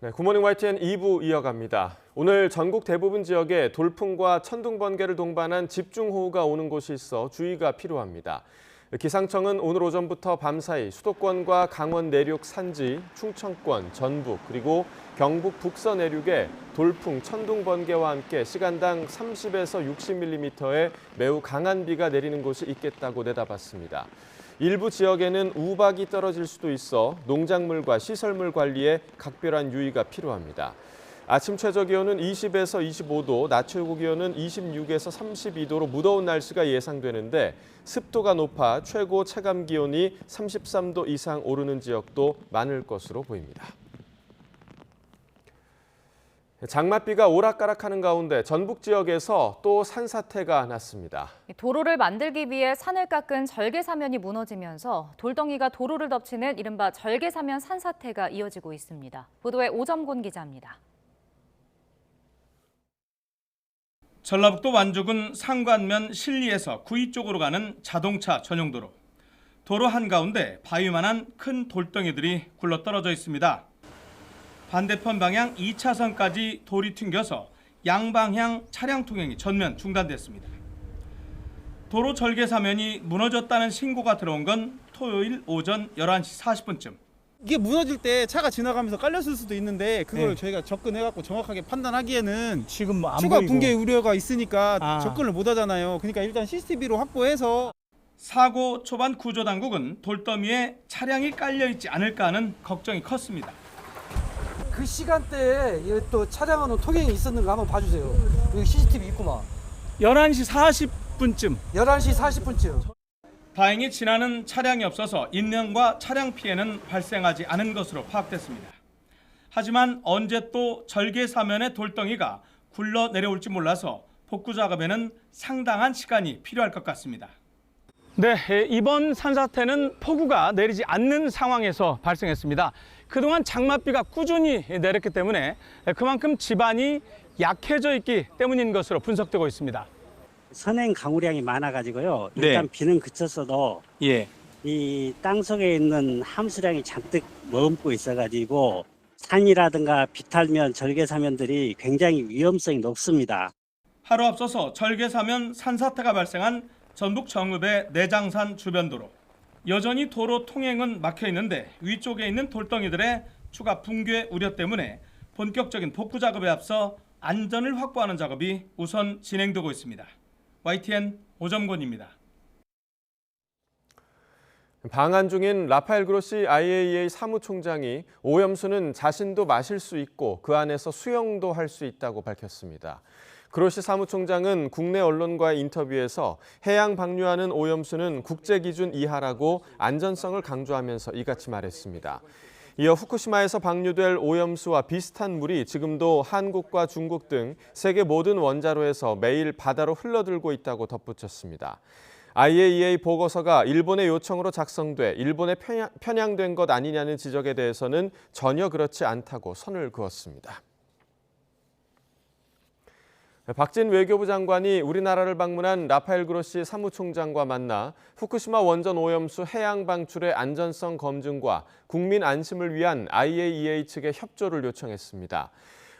네, 굿모닝 YTN 2부 이어갑니다. 오늘 전국 대부분 지역에 돌풍과 천둥, 번개를 동반한 집중호우가 오는 곳이 있어 주의가 필요합니다. 기상청은 오늘 오전부터 밤사이 수도권과 강원 내륙 산지, 충청권, 전북, 그리고 경북 북서 내륙에 돌풍, 천둥, 번개와 함께 시간당 30에서 60mm의 매우 강한 비가 내리는 곳이 있겠다고 내다봤습니다. 일부 지역에는 우박이 떨어질 수도 있어 농작물과 시설물 관리에 각별한 유의가 필요합니다. 아침 최저기온은 20에서 25도, 낮 최고기온은 26에서 32도로 무더운 날씨가 예상되는데 습도가 높아 최고 체감기온이 33도 이상 오르는 지역도 많을 것으로 보입니다. 장맛비가 오락가락하는 가운데 전북 지역에서 또 산사태가 났습니다. 도로를 만들기 위해 산을 깎은 절개사면이 무너지면서 돌덩이가 도로를 덮치는 이른바 절개사면 산사태가 이어지고 있습니다. 보도에 오점곤 기자입니다. 전라북도 완주군 상관면 실리에서 구리 쪽으로 가는 자동차 전용도로. 도로 한가운데 바위만한 큰 돌덩이들이 굴러떨어져 있습니다. 반대편 방향 2차선까지 돌이 튕겨서 양방향 차량 통행이 전면 중단됐습니다. 도로 절개사면이 무너졌다는 신고가 들어온 건 토요일 오전 11시 40분쯤. 이게 무너질 때 차가 지나가면서 깔렸을 수도 있는데 그걸 저희가 접근해갖고 정확하게 판단하기에는 지금 안 추가 보이고. 붕괴 우려가 있으니까 접근을 못 하잖아요. 그러니까 일단 CCTV로 확보해서. 사고 초반 구조당국은 돌더미에 차량이 깔려있지 않을까 하는 걱정이 컸습니다. 그 시간대에 또 차량하는 통행이 있었는가 한번 봐주세요. 여기 CCTV 있구만. 11시 40분쯤. 11시 40분쯤. 다행히 지나는 차량이 없어서 인명과 차량 피해는 발생하지 않은 것으로 파악됐습니다. 하지만 언제 또 절개사면의 돌덩이가 굴러 내려올지 몰라서 복구 작업에는 상당한 시간이 필요할 것 같습니다. 네, 이번 산사태는 폭우가 내리지 않는 상황에서 발생했습니다. 그동안 장맛비가 꾸준히 내렸기 때문에 그만큼 집안이 약해져 있기 때문인 것으로 분석되고 있습니다. 선행 강우량이 많아가지고요. 일단 비는 그쳤어도 이 땅속에 있는 함수량이 잔뜩 머금고 있어가지고 산이라든가 비탈면, 절개사면들이 굉장히 위험성이 높습니다. 하루 앞서서 절개사면 산사태가 발생한 전북 정읍의 내장산 주변도로. 여전히 도로 통행은 막혀 있는데 위쪽에 있는 돌덩이들의 추가 붕괴 우려 때문에 본격적인 복구 작업에 앞서 안전을 확보하는 작업이 우선 진행되고 있습니다. YTN 오점곤입니다. 방한 중인 라파엘 그로시 IAEA 사무총장이 오염수는 자신도 마실 수 있고 그 안에서 수영도 할 수 있다고 밝혔습니다. 그로시 사무총장은 국내 언론과의 인터뷰에서 해양 방류하는 오염수는 국제 기준 이하라고 안전성을 강조하면서 이같이 말했습니다. 이어 후쿠시마에서 방류될 오염수와 비슷한 물이 지금도 한국과 중국 등 세계 모든 원자로에서 매일 바다로 흘러들고 있다고 덧붙였습니다. IAEA 보고서가 일본의 요청으로 작성돼 일본에 편향된 것 아니냐는 지적에 대해서는 전혀 그렇지 않다고 선을 그었습니다. 박진 외교부 장관이 우리나라를 방문한 라파엘 그로시 사무총장과 만나 후쿠시마 원전 오염수 해양 방출의 안전성 검증과 국민 안심을 위한 IAEA 측의 협조를 요청했습니다.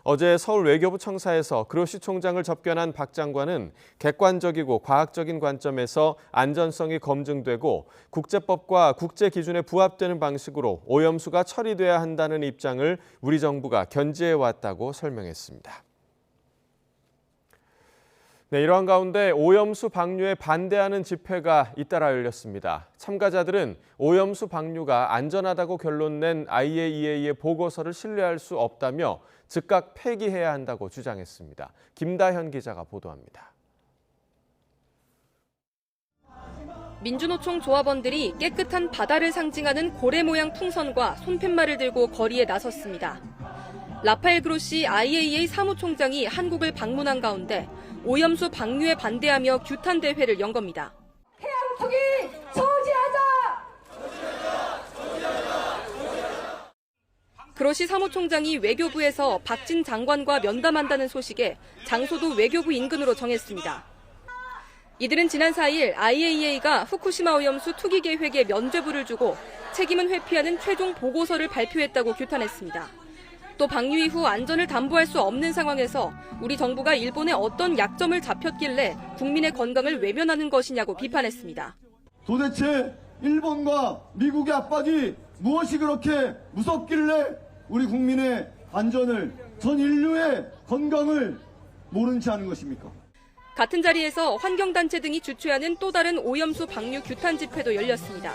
어제 서울 외교부 청사에서 그로시 총장을 접견한 박 장관은 객관적이고 과학적인 관점에서 안전성이 검증되고 국제법과 국제 기준에 부합되는 방식으로 오염수가 처리돼야 한다는 입장을 우리 정부가 견지해 왔다고 설명했습니다. 네, 이러한 가운데 오염수 방류에 반대하는 집회가 잇따라 열렸습니다. 참가자들은 오염수 방류가 안전하다고 결론낸 IAEA의 보고서를 신뢰할 수 없다며 즉각 폐기해야 한다고 주장했습니다. 김다현 기자가 보도합니다. 민주노총 조합원들이 깨끗한 바다를 상징하는 고래 모양 풍선과 손팻말을 들고 거리에 나섰습니다. 라파엘 그로시 IAEA 사무총장이 한국을 방문한 가운데 오염수 방류에 반대하며 규탄 대회를 연 겁니다. 해양 투기 저지하자! 그로시 사무총장이 외교부에서 박진 장관과 면담한다는 소식에 장소도 외교부 인근으로 정했습니다. 이들은 지난 4일 IAEA가 후쿠시마 오염수 투기 계획에 면죄부를 주고 책임은 회피하는 최종 보고서를 발표했다고 규탄했습니다. 또 방류 이후 안전을 담보할 수 없는 상황에서 우리 정부가 일본에 어떤 약점을 잡혔길래 국민의 건강을 외면하는 것이냐고 비판했습니다. 도대체 일본과 미국의 압박이 무엇이 그렇게 무섭길래 우리 국민의 안전을, 전 인류의 건강을 모른 채 하는 것입니까? 같은 자리에서 환경단체 등이 주최하는 또 다른 오염수 방류 규탄 집회도 열렸습니다.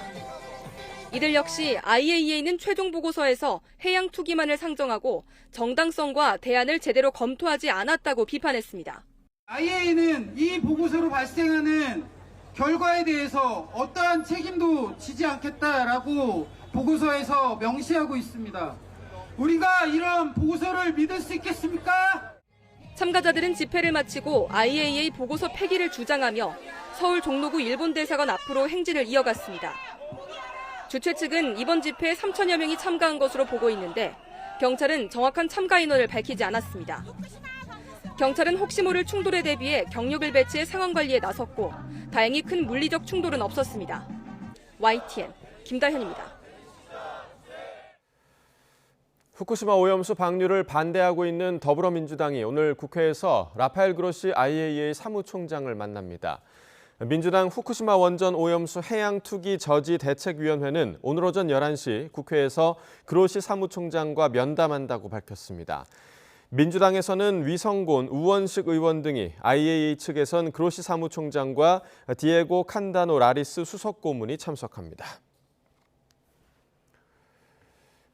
이들 역시 IAEA는 최종 보고서에서 해양 투기만을 상정하고 정당성과 대안을 제대로 검토하지 않았다고 비판했습니다. IAEA는 이 보고서로 발생하는 결과에 대해서 어떠한 책임도 지지 않겠다라고 보고서에서 명시하고 있습니다. 우리가 이런 보고서를 믿을 수 있겠습니까? 참가자들은 집회를 마치고 IAEA 보고서 폐기를 주장하며 서울 종로구 일본 대사관 앞으로 행진을 이어갔습니다. 주최 측은 이번 집회에 3천여 명이 참가한 것으로 보고 있는데 경찰은 정확한 참가 인원을 밝히지 않았습니다. 경찰은 혹시 모를 충돌에 대비해 경력을 배치해 상황 관리에 나섰고 다행히 큰 물리적 충돌은 없었습니다. YTN 김다현입니다. 후쿠시마 오염수 방류를 반대하고 있는 더불어민주당이 오늘 국회에서 라파엘 그로시 IAEA 사무총장을 만납니다. 민주당 후쿠시마 원전 오염수 해양 투기 저지 대책위원회는 오늘 오전 11시 국회에서 그로시 사무총장과 면담한다고 밝혔습니다. 민주당에서는 위성곤, 우원식 의원 등이 IAEA 측에선 그로시 사무총장과 디에고 칸다노 라리스 수석 고문이 참석합니다.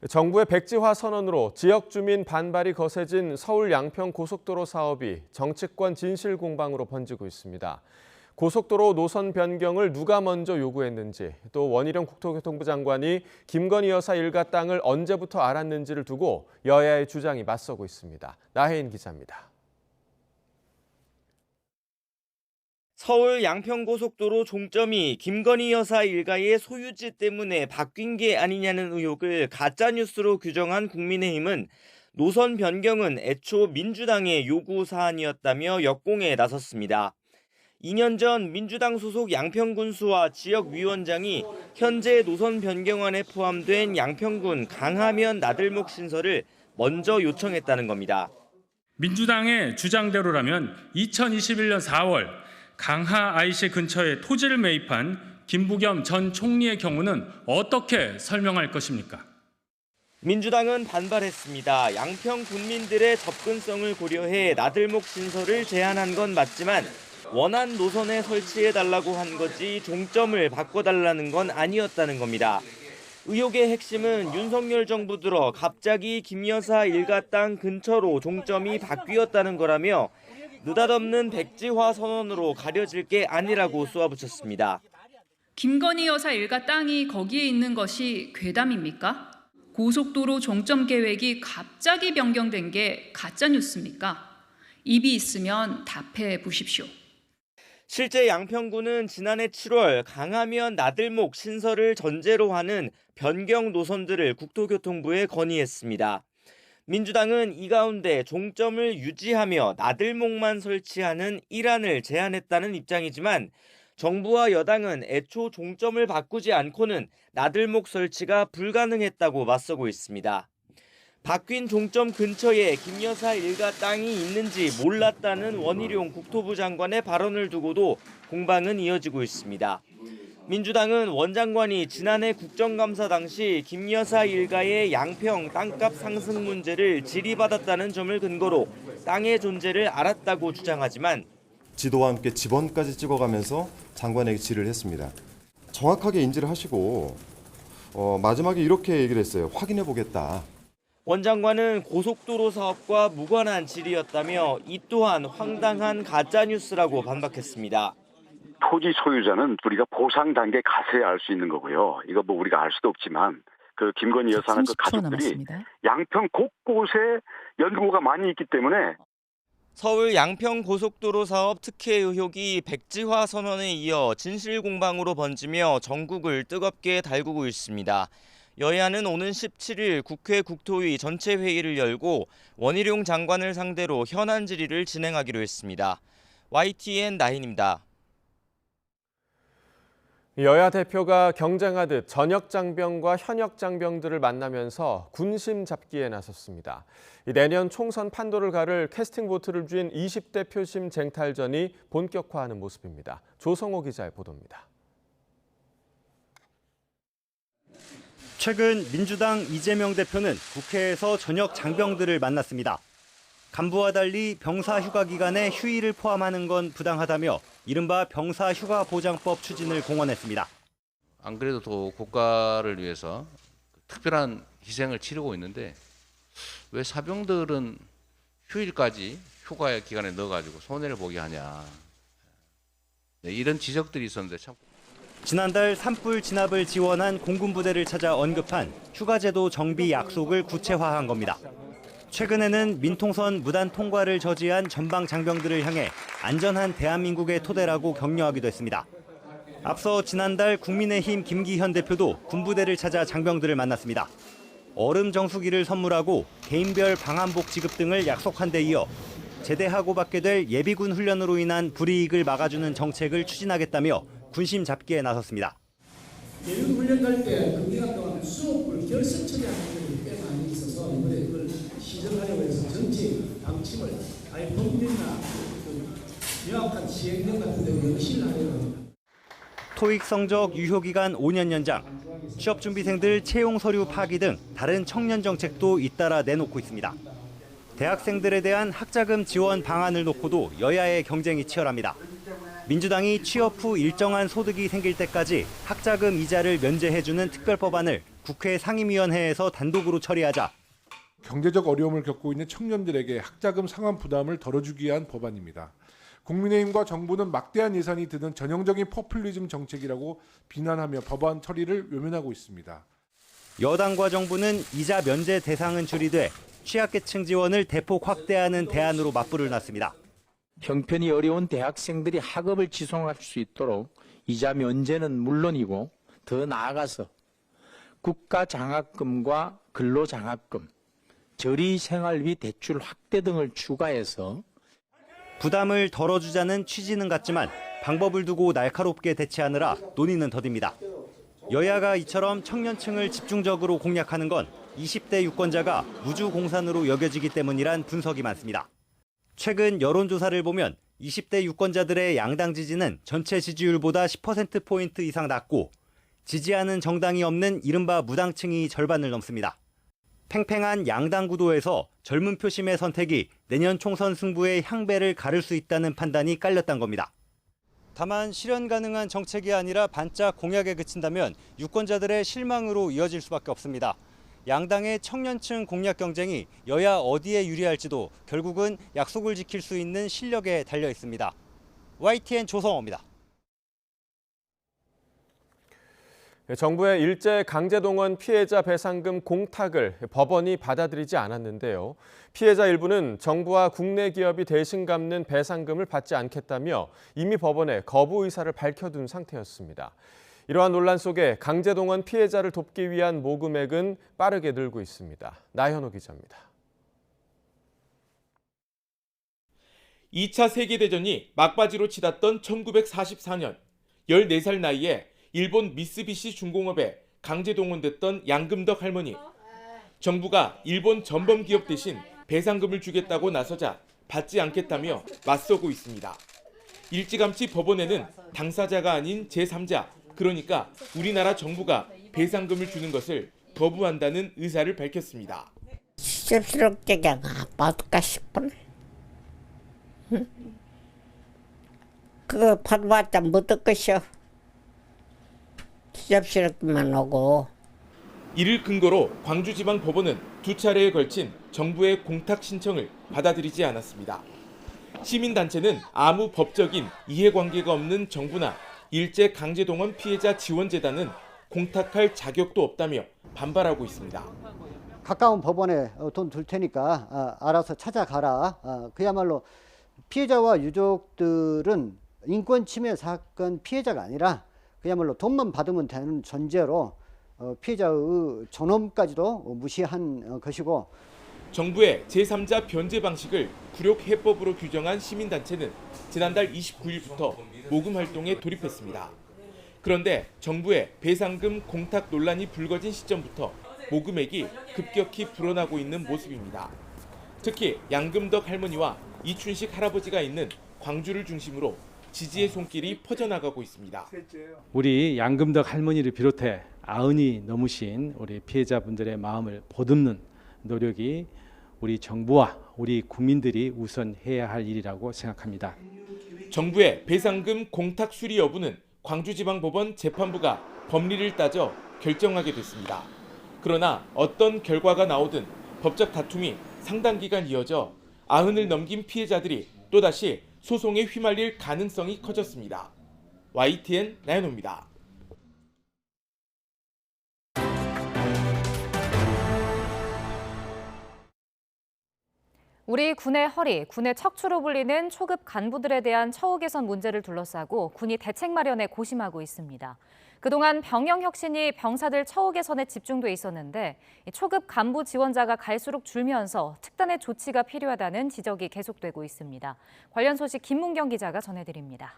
정부의 백지화 선언으로 지역 주민 반발이 거세진 서울 양평 고속도로 사업이 정치권 진실 공방으로 번지고 있습니다. 고속도로 노선 변경을 누가 먼저 요구했는지, 또 원희룡 국토교통부 장관이 김건희 여사 일가 땅을 언제부터 알았는지를 두고 여야의 주장이 맞서고 있습니다. 나혜인 기자입니다. 서울 양평고속도로 종점이 김건희 여사 일가의 소유지 때문에 바뀐 게 아니냐는 의혹을 가짜뉴스로 규정한 국민의힘은 노선 변경은 애초 민주당의 요구 사안이었다며 역공에 나섰습니다. 2년 전 민주당 소속 양평군수와 지역위원장이 현재 노선 변경안에 포함된 양평군 강하면 나들목 신설을 먼저 요청했다는 겁니다. 민주당의 주장대로라면 2021년 4월 강하 IC 근처에 토지를 매입한 김부겸 전 총리의 경우는 어떻게 설명할 것입니까? 민주당은 반발했습니다. 양평 군민들의 접근성을 고려해 나들목 신설을 제안한 건 맞지만 원한 노선에 설치해달라고 한 거지 종점을 바꿔달라는 건 아니었다는 겁니다. 의혹의 핵심은 윤석열 정부 들어 갑자기 김 여사 일가 땅 근처로 종점이 바뀌었다는 거라며 느닷없는 백지화 선언으로 가려질 게 아니라고 쏘아붙였습니다. 김건희 여사 일가 땅이 거기에 있는 것이 괴담입니까? 고속도로 종점 계획이 갑자기 변경된 게 가짜뉴스입니까? 입이 있으면 답해 보십시오. 실제 양평구는 지난해 7월 강하면 나들목 신설을 전제로 하는 변경 노선들을 국토교통부에 건의했습니다. 민주당은 이 가운데 종점을 유지하며 나들목만 설치하는 일환을 제안했다는 입장이지만 정부와 여당은 애초 종점을 바꾸지 않고는 나들목 설치가 불가능했다고 맞서고 있습니다. 바뀐 종점 근처에 김 여사 일가 땅이 있는지 몰랐다는 원희룡 국토부 장관의 발언을 두고도 공방은 이어지고 있습니다. 민주당은 원 장관이 지난해 국정감사 당시 김 여사 일가의 양평 땅값 상승 문제를 질의받았다는 점을 근거로 땅의 존재를 알았다고 주장하지만 지도와 함께 지번까지 찍어가면서 장관에게 질의를 했습니다. 정확하게 인지를 하시고 마지막에 이렇게 얘기를 했어요. 확인해 보겠다. 원 장관은 고속도로 사업과 무관한 질의였다며 이 또한 황당한 가짜뉴스라고 반박했습니다. 토지 소유자는 우리가 보상 단계 가서야 알 수 있는 거고요. 이거 뭐 우리가 알 수도 없지만 그 김건희 여사는 그 가족들이 남았습니다. 양평 곳곳에 연구가 많이 있기 때문에 서울 양평 고속도로 사업 특혜 의혹이 백지화 선언에 이어 진실 공방으로 번지며 전국을 뜨겁게 달구고 있습니다. 여야는 오는 17일 국회 국토위 전체 회의를 열고 원희룡 장관을 상대로 현안 질의를 진행하기로 했습니다. YTN 나인입니다. 여야 대표가 경쟁하듯 전역 장병과 현역 장병들을 만나면서 군심 잡기에 나섰습니다. 내년 총선 판도를 가를 캐스팅 보트를 쥔 20대 표심 쟁탈전이 본격화하는 모습입니다. 조성호 기자의 보도입니다. 최근 민주당 이재명 대표는 국회에서 전역 장병들을 만났습니다. 간부와 달리 병사 휴가 기간에 휴일을 포함하는 건 부당하다며 이른바 병사 휴가 보장법 추진을 공언했습니다. 안 그래도 또 국가를 위해서 특별한 희생을 치르고 있는데 왜 사병들은 휴일까지 휴가 기간에 넣어가지고 손해를 보게 하냐. 이런 지적들이 있었는데 참. 지난달 산불 진압을 지원한 공군부대를 찾아 언급한 휴가제도 정비 약속을 구체화한 겁니다. 최근에는 민통선 무단 통과를 저지한 전방 장병들을 향해 안전한 대한민국의 토대라고 격려하기도 했습니다. 앞서 지난달 국민의힘 김기현 대표도 군부대를 찾아 장병들을 만났습니다. 얼음 정수기를 선물하고 개인별 방한복 지급 등을 약속한 데 이어 제대하고 받게 될 예비군 훈련으로 인한 불이익을 막아주는 정책을 추진하겠다며 군심 잡기에 나섰습니다. 예비군 훈련 갈 때 그 기간 동안 수업을 결석 처리하는 분들이 꽤 많이 있어서 이번에 그걸 시정하려고 해서 전체 방침을 아예 법률이나 명확한 시행령 같은 데 명시를 하려고 합니다. 토익 성적 유효 기간 5년 연장, 취업 준비생들 채용 서류 파기 등 다른 청년 정책도 잇따라 내놓고 있습니다. 대학생들에 대한 학자금 지원 방안을 놓고도 여야의 경쟁이 치열합니다. 민주당이 취업 후 일정한 소득이 생길 때까지 학자금 이자를 면제해주는 특별법안을 국회 상임위원회에서 단독으로 처리하자 경제적 어려움을 겪고 있는 청년들에게 학자금 상환 부담을 덜어주기 위한 법안입니다. 국민의힘과 정부는 막대한 예산이 드는 전형적인 포퓰리즘 정책이라고 비난하며 법안 처리를 외면하고 있습니다. 여당과 정부는 이자 면제 대상은 줄이되 취약계층 지원을 대폭 확대하는 대안으로 맞불을 놨습니다. 형편이 어려운 대학생들이 학업을 지속할 수 있도록 이자 면제는 물론이고 더 나아가서 국가장학금과 근로장학금, 저리생활비 대출 확대 등을 추가해서 부담을 덜어주자는 취지는 같지만 방법을 두고 날카롭게 대치하느라 논의는 더딥니다. 여야가 이처럼 청년층을 집중적으로 공략하는 건 20대 유권자가 무주공산으로 여겨지기 때문이란 분석이 많습니다. 최근 여론조사를 보면 20대 유권자들의 양당 지지는 전체 지지율보다 10%포인트 이상 낮고 지지하는 정당이 없는 이른바 무당층이 절반을 넘습니다. 팽팽한 양당 구도에서 젊은 표심의 선택이 내년 총선 승부의 향배를 가를 수 있다는 판단이 깔렸단 겁니다. 다만 실현 가능한 정책이 아니라 반짝 공약에 그친다면 유권자들의 실망으로 이어질 수밖에 없습니다. 양당의 청년층 공약 경쟁이 여야 어디에 유리할지도 결국은 약속을 지킬 수 있는 실력에 달려 있습니다. YTN 조성호입니다. 정부의 일제 강제동원 피해자 배상금 공탁을 법원이 받아들이지 않았는데요. 피해자 일부는 정부와 국내 기업이 대신 갚는 배상금을 받지 않겠다며 이미 법원에 거부 의사를 밝혀둔 상태였습니다. 이러한 논란 속에 강제동원 피해자를 돕기 위한 모금액은 빠르게 늘고 있습니다. 나현호 기자입니다. 2차 세계대전이 막바지로 치닫던 1944년 14살 나이에 일본 미쓰비시 중공업에 강제동원됐던 양금덕 할머니. 정부가 일본 전범기업 대신 배상금을 주겠다고 나서자 받지 않겠다며 맞서고 있습니다. 일찌감치 법원에는 당사자가 아닌 제3자, 그러니까 우리나라 정부가 배상금을 주는 것을 거부한다는 의사를 밝혔습니다. 시접스럽게 그냥 받을까 싶어네. 그거 받아봤자 못 듣겠어. 시접스럽게만 오고. 이를 근거로 광주지방법원은 두 차례에 걸친 정부의 공탁 신청을 받아들이지 않았습니다. 시민단체는 아무 법적인 이해관계가 없는 정부나 일제 강제동원 피해자 지원재단은 공탁할 자격도 없다며 반발하고 있습니다. 가까운 법원에 돈 줄 테니까 알아서 찾아가라. 그야말로 피해자와 유족들은 인권 침해 사건 피해자가 아니라 그야말로 돈만 받으면 되는 전제로 피해자의 존엄까지도 무시한 것이고, 정부의 제3자 변제 방식을 굴욕해법으로 규정한 시민단체는 지난달 29일부터 모금 활동에 돌입했습니다. 그런데 정부의 배상금 공탁 논란이 불거진 시점부터 모금액이 급격히 불어나고 있는 모습입니다. 특히 양금덕 할머니와 이춘식 할아버지가 있는 광주를 중심으로 지지의 손길이 퍼져나가고 있습니다. 우리 양금덕 할머니를 비롯해 90이 넘으신 우리 피해자분들의 마음을 보듬는 노력이 우리 정부와 우리 국민들이 우선 해야 할 일이라고 생각합니다. 정부의 배상금 공탁 수리 여부는 광주지방법원 재판부가 법리를 따져 결정하게 됐습니다. 그러나 어떤 결과가 나오든 법적 다툼이 상당 기간 이어져 90을 넘긴 피해자들이 또다시 소송에 휘말릴 가능성이 커졌습니다. YTN 나연호입니다. 우리 군의 허리, 군의 척추로 불리는 초급 간부들에 대한 처우 개선 문제를 둘러싸고 군이 대책 마련에 고심하고 있습니다. 그동안 병영 혁신이 병사들 처우 개선에 집중돼 있었는데 초급 간부 지원자가 갈수록 줄면서 특단의 조치가 필요하다는 지적이 계속되고 있습니다. 관련 소식 김문경 기자가 전해드립니다.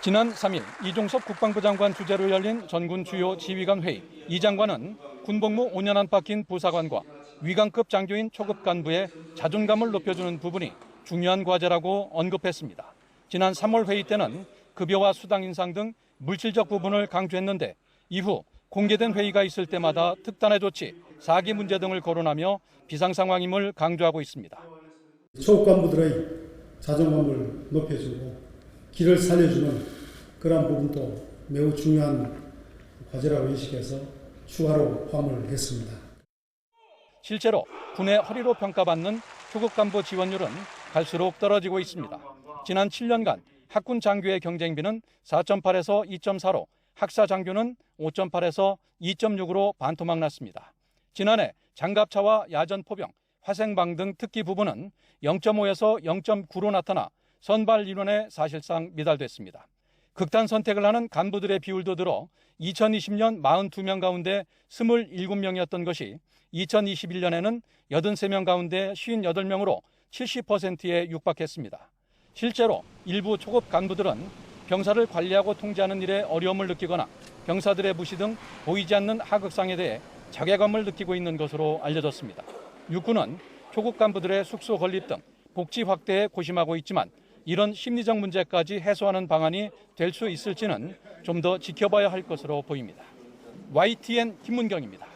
지난 3일 이종섭 국방부 장관 주재로 열린 전군 주요 지휘관 회의. 이 장관은 군복무 5년 안팎인 부사관과 위관급 장교인 초급 간부의 자존감을 높여주는 부분이 중요한 과제라고 언급했습니다. 지난 3월 회의 때는 급여와 수당 인상 등 물질적 부분을 강조했는데 이후 공개된 회의가 있을 때마다 특단의 조치, 사기 문제 등을 거론하며 비상 상황임을 강조하고 있습니다. 초급 간부들의 자존감을 높여주고 길을 살려주는 그런 부분도 매우 중요한 과제라고 인식해서 추가로 포함을 했습니다. 실제로 군의 허리로 평가받는 초급 간부 지원율은 갈수록 떨어지고 있습니다. 지난 7년간 학군 장교의 경쟁비는 4.8에서 2.4로 학사 장교는 5.8에서 2.6으로 반토막 났습니다. 지난해 장갑차와 야전포병, 화생방 등 특기 부분은 0.5에서 0.9로 나타나 선발 인원에 사실상 미달됐습니다. 극단 선택을 하는 간부들의 비율도 들어 2020년 42명 가운데 27명이었던 것이 2021년에는 83명 가운데 58명으로 70%에 육박했습니다. 실제로 일부 초급 간부들은 병사를 관리하고 통제하는 일에 어려움을 느끼거나 병사들의 무시 등 보이지 않는 하극상에 대해 자괴감을 느끼고 있는 것으로 알려졌습니다. 육군은 초급 간부들의 숙소 건립 등 복지 확대에 고심하고 있지만 이런 심리적 문제까지 해소하는 방안이 될 수 있을지는 좀 더 지켜봐야 할 것으로 보입니다. YTN 김문경입니다.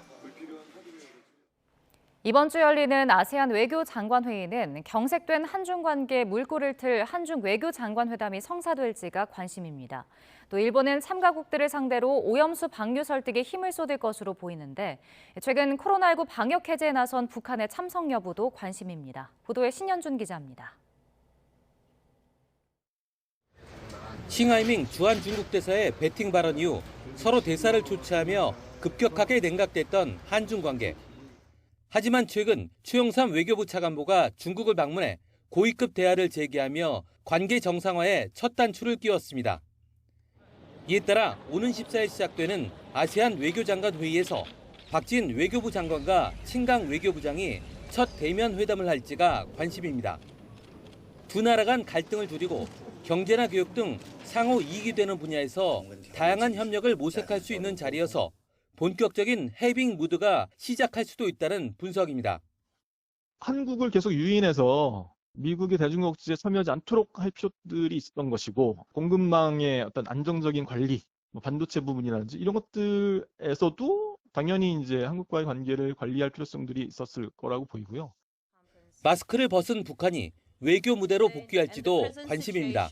이번 주 열리는 아세안 외교장관회의는 경색된 한중 관계 물꼬를 틀 한중 외교장관회담이 성사될지가 관심입니다. 또 일본은 참가국들을 상대로 오염수 방류 설득에 힘을 쏟을 것으로 보이는데 최근 코로나19 방역 해제에 나선 북한의 참석 여부도 관심입니다. 보도에 신현준 기자입니다. 싱하이밍 주한 중국 대사의 배팅 발언 이후 서로 대사를 교체하며 급격하게 냉각됐던 한중 관계. 하지만 최근 최용삼 외교부 차관보가 중국을 방문해 고위급 대화를 재개하며 관계 정상화에 첫 단추를 끼웠습니다. 이에 따라 오는 14일 시작되는 아세안 외교장관 회의에서 박진 외교부 장관과 친강 외교부장이 첫 대면 회담을 할지가 관심입니다. 두 나라 간 갈등을 줄이고 경제나 교육 등 상호 이익이 되는 분야에서 다양한 협력을 모색할 수 있는 자리여서 본격적인 해빙 무드가 시작할 수도 있다는 분석입니다. 한국을 계속 유인해서 미국의 대중국제에 참여하지 않도록 할 필요들이 있었던 것이고 공급망의 어떤 안정적인 관리, 반도체 부분이라든지 이런 것들에서도 당연히 이제 한국과의 관계를 관리할 필요성들이 있었을 거라고 보이고요. 마스크를 벗은 북한이 외교 무대로 복귀할지도 관심입니다.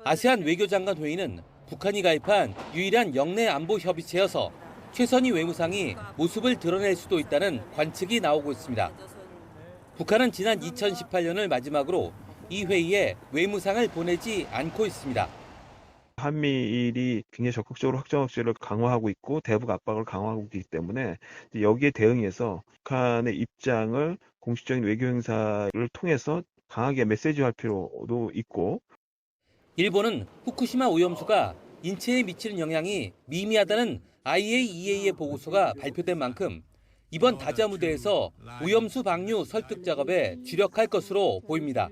아세안 외교장관 회의는 북한이 가입한 유일한 영내 안보 협의체여서 최선희 외무상이 모습을 드러낼 수도 있다는 관측이 나오고 있습니다. 북한은 지난 2018년을 마지막으로 이 회의에 외무상을 보내지 않고 있습니다. 한미일이 굉장히 적극적으로 확정 억제를 강화하고 있고 대북 압박을 강화하고 있기 때문에 여기에 대응해서 북한의 입장을 공식적인 외교 행사를 통해서 강하게 메시지할 필요도 있고 일본은 후쿠시마 오염수가 인체에 미치는 영향이 미미하다는 IAEA의 보고서가 발표된 만큼 이번 다자 무대에서 오염수 방류 설득 작업에 주력할 것으로 보입니다.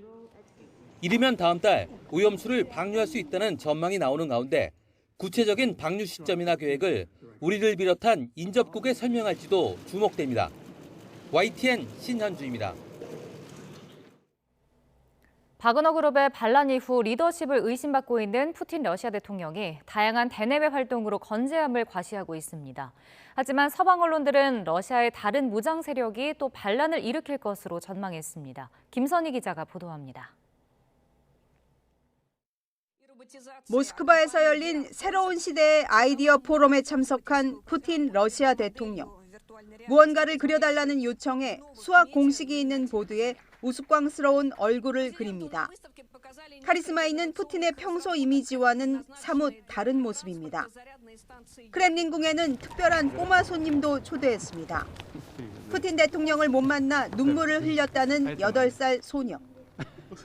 이르면 다음 달 오염수를 방류할 수 있다는 전망이 나오는 가운데 구체적인 방류 시점이나 계획을 우리를 비롯한 인접국에 설명할지도 주목됩니다. YTN 신현주입니다. 바그너 그룹의 반란 이후 리더십을 의심받고 있는 푸틴 러시아 대통령이 다양한 대내외 활동으로 건재함을 과시하고 있습니다. 하지만 서방 언론들은 러시아의 다른 무장 세력이 또 반란을 일으킬 것으로 전망했습니다. 김선희 기자가 보도합니다. 모스크바에서 열린 새로운 시대의 아이디어 포럼에 참석한 푸틴 러시아 대통령. 무언가를 그려달라는 요청에 수학 공식이 있는 보드에 우스꽝스러운 얼굴을 그립니다. 카리스마 있는 푸틴의 평소 이미지와는 사뭇 다른 모습입니다. 크렘린궁에는 특별한 꼬마 손님도 초대했습니다. 푸틴 대통령을 못 만나 눈물을 흘렸다는 8살 소녀.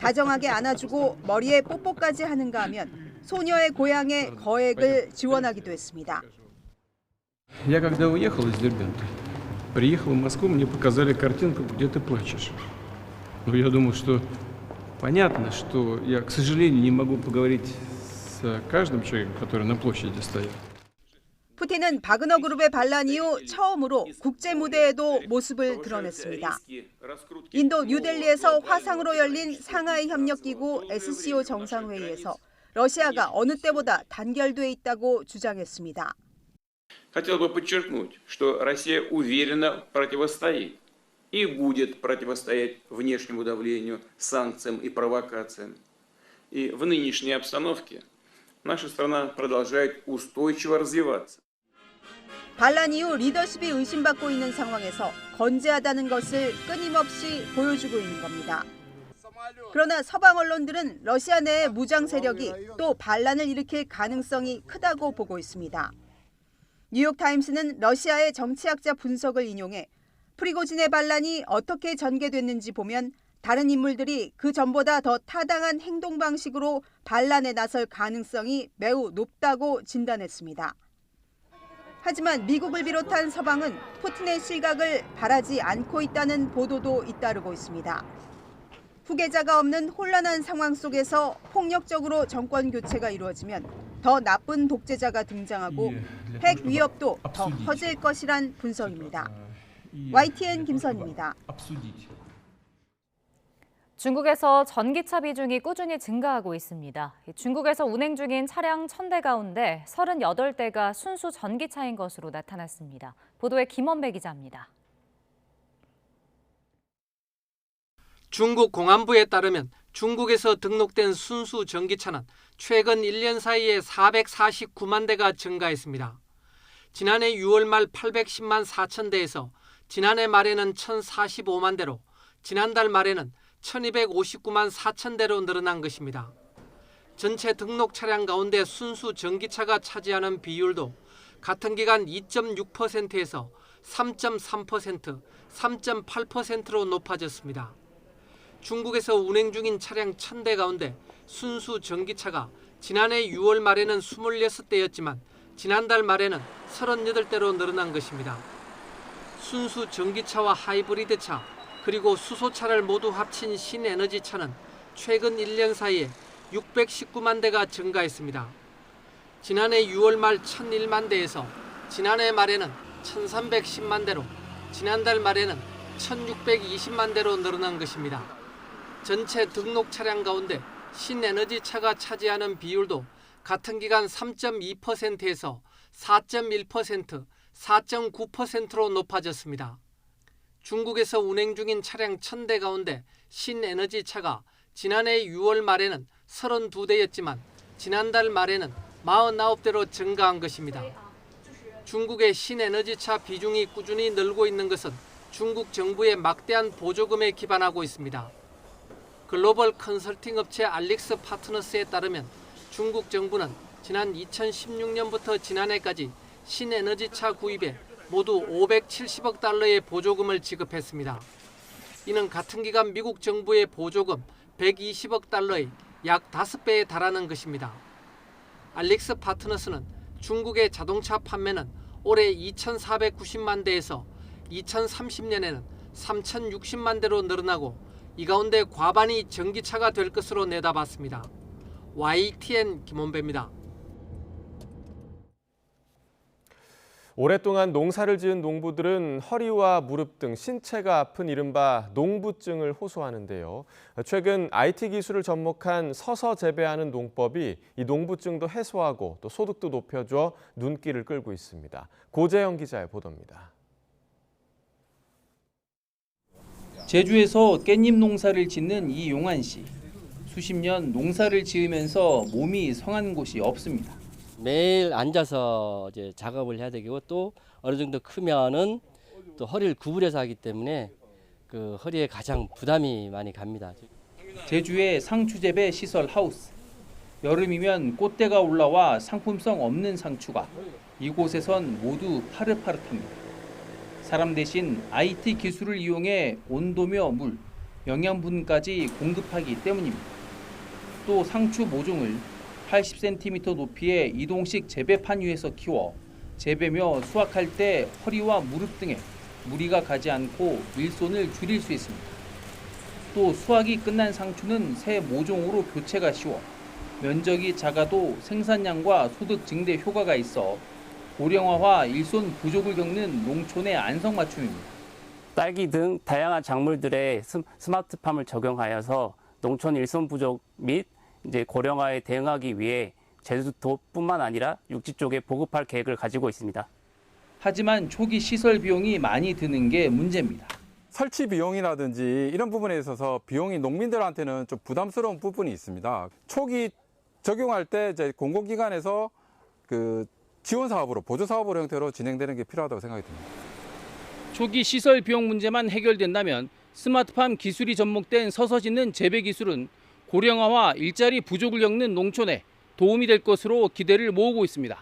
다정하게 안아주고 머리에 뽀뽀까지 하는가 하면 소녀의 고향에 거액을 지원하기도 했습니다. Я когда уехал из Дербента, приехал в Москву, мне показали картинку, где ты плачешь. Ну, я думал, что понятно, что я, к сожалению, не могу поговорить с каждым человеком, который на площади стоит. 푸틴은 바그너 그룹의 반란 이후 처음으로 국제 무대에도 모습을 드러냈습니다. 인도 뉴델리에서 화상으로 열린 상하이 협력기구 SCO 정상회의에서 러시아가 어느 때보다 단결돼 있다고 주장했습니다. Хотел бы подчеркнуть, что Россия уверенно противостоит и будет противостоять внешнему давлению, санкциям и провокациям. И в нынешней обстановке наша страна продолжает устойчиво развиваться. 반란 이후 리더십이 의심받고 있는 상황에서 건재하다는 것을 끊임없이 보여주고 있는 겁니다. 그러나 서방 언론들은 러시아 내의 무장 세력이 또 반란을 일으킬 가능성이 크다고 보고 있습니다. 뉴욕타임스는 러시아의 정치학자 분석을 인용해 프리고진의 반란이 어떻게 전개됐는지 보면 다른 인물들이 그 전보다 더 타당한 행동 방식으로 반란에 나설 가능성이 매우 높다고 진단했습니다. 하지만 미국을 비롯한 서방은 푸틴의 실각을 바라지 않고 있다는 보도도 잇따르고 있습니다. 후계자가 없는 혼란한 상황 속에서 폭력적으로 정권 교체가 이루어지면 더 나쁜 독재자가 등장하고 핵 위협도 더 커질 것이란 분석입니다. YTN 김선입니다. 중국에서 전기차 비중이 꾸준히 증가하고 있습니다. 중국에서 운행 중인 차량 1,000대 가운데 38대가 순수 전기차인 것으로 나타났습니다. 보도에 김원배 기자입니다. 중국 공안부에 따르면 중국에서 등록된 순수 전기차는 최근 1년 사이에 449만 대가 증가했습니다. 지난해 6월 말 810만 4천 대에서 지난해 말에는 1,045만 대로 지난달 말에는 1,259만 4천 대로 늘어난 것입니다. 전체 등록 차량 가운데 순수 전기차가 차지하는 비율도 같은 기간 2.6%에서 3.3%, 3.8%로 높아졌습니다. 중국에서 운행 중인 차량 1,000대 가운데 순수 전기차가 지난해 6월 말에는 26대였지만 지난달 말에는 38대로 늘어난 것입니다. 순수 전기차와 하이브리드차 그리고 수소차를 모두 합친 신에너지차는 최근 1년 사이에 619만 대가 증가했습니다. 지난해 6월 말 1,001만 대에서 지난해 말에는 1,310만 대로 지난달 말에는 1,620만 대로 늘어난 것입니다. 전체 등록 차량 가운데 신에너지차가 차지하는 비율도 같은 기간 3.2%에서 4.1%, 4.9%로 높아졌습니다. 중국에서 운행 중인 차량 1,000대 가운데 신에너지차가 지난해 6월 말에는 32대였지만 지난달 말에는 49대로 증가한 것입니다. 중국의 신에너지차 비중이 꾸준히 늘고 있는 것은 중국 정부의 막대한 보조금에 기반하고 있습니다. 글로벌 컨설팅 업체 알릭스 파트너스에 따르면 중국 정부는 지난 2016년부터 지난해까지 신에너지차 구입에 모두 570억 달러의 보조금을 지급했습니다. 이는 같은 기간 미국 정부의 보조금 120억 달러의 약 5배에 달하는 것입니다. 알릭스 파트너스는 중국의 자동차 판매는 올해 2,490만 대에서 2030년에는 3,060만 대로 늘어나고 이 가운데 과반이 전기차가 될 것으로 내다봤습니다. YTN 김원배입니다. 오랫동안 농사를 지은 농부들은 허리와 무릎 등 신체가 아픈 이른바 농부증을 호소하는데요. 최근 IT 기술을 접목한 서서 재배하는 농법이 이 농부증도 해소하고 또 소득도 높여줘 눈길을 끌고 있습니다. 고재영 기자의 보도입니다. 제주에서 깻잎 농사를 짓는 이용환 씨. 수십 년 농사를 지으면서 몸이 성한 곳이 없습니다. 매일 앉아서 이제 작업을 해야 되고 또 어느 정도 크면은 또 허리를 구부려서 하기 때문에 그 허리에 가장 부담이 많이 갑니다. 제주의 상추 재배 시설 하우스. 여름이면 꽃대가 올라와 상품성 없는 상추가 이곳에선 모두 파릇파릇합니다. 사람 대신 IT 기술을 이용해 온도며 물, 영양분까지 공급하기 때문입니다. 또 상추 모종을 80cm 높이의 이동식 재배판 위에서 키워 재배며 수확할 때 허리와 무릎 등에 무리가 가지 않고 일손을 줄일 수 있습니다. 또 수확이 끝난 상추는 새 모종으로 교체가 쉬워 면적이 작아도 생산량과 소득 증대 효과가 있어 고령화와 일손 부족을 겪는 농촌의 안성맞춤입니다. 딸기 등 다양한 작물들의 스마트팜을 적용하여서 농촌 일손 부족 및 이제 고령화에 대응하기 위해 제주도뿐만 아니라 육지 쪽에 보급할 계획을 가지고 있습니다. 하지만 초기 시설 비용이 많이 드는 게 문제입니다. 설치 비용이라든지 이런 부분에 있어서 비용이 농민들한테는 좀 부담스러운 부분이 있습니다. 초기 적용할 때 이제 공공기관에서 그 지원 사업으로 보조 사업으로 형태로 진행되는 게 필요하다고 생각이 듭니다. 초기 시설 비용 문제만 해결된다면 스마트팜 기술이 접목된 서서 짓는 재배 기술은 고령화와 일자리 부족을 겪는 농촌에 도움이 될 것으로 기대를 모으고 있습니다.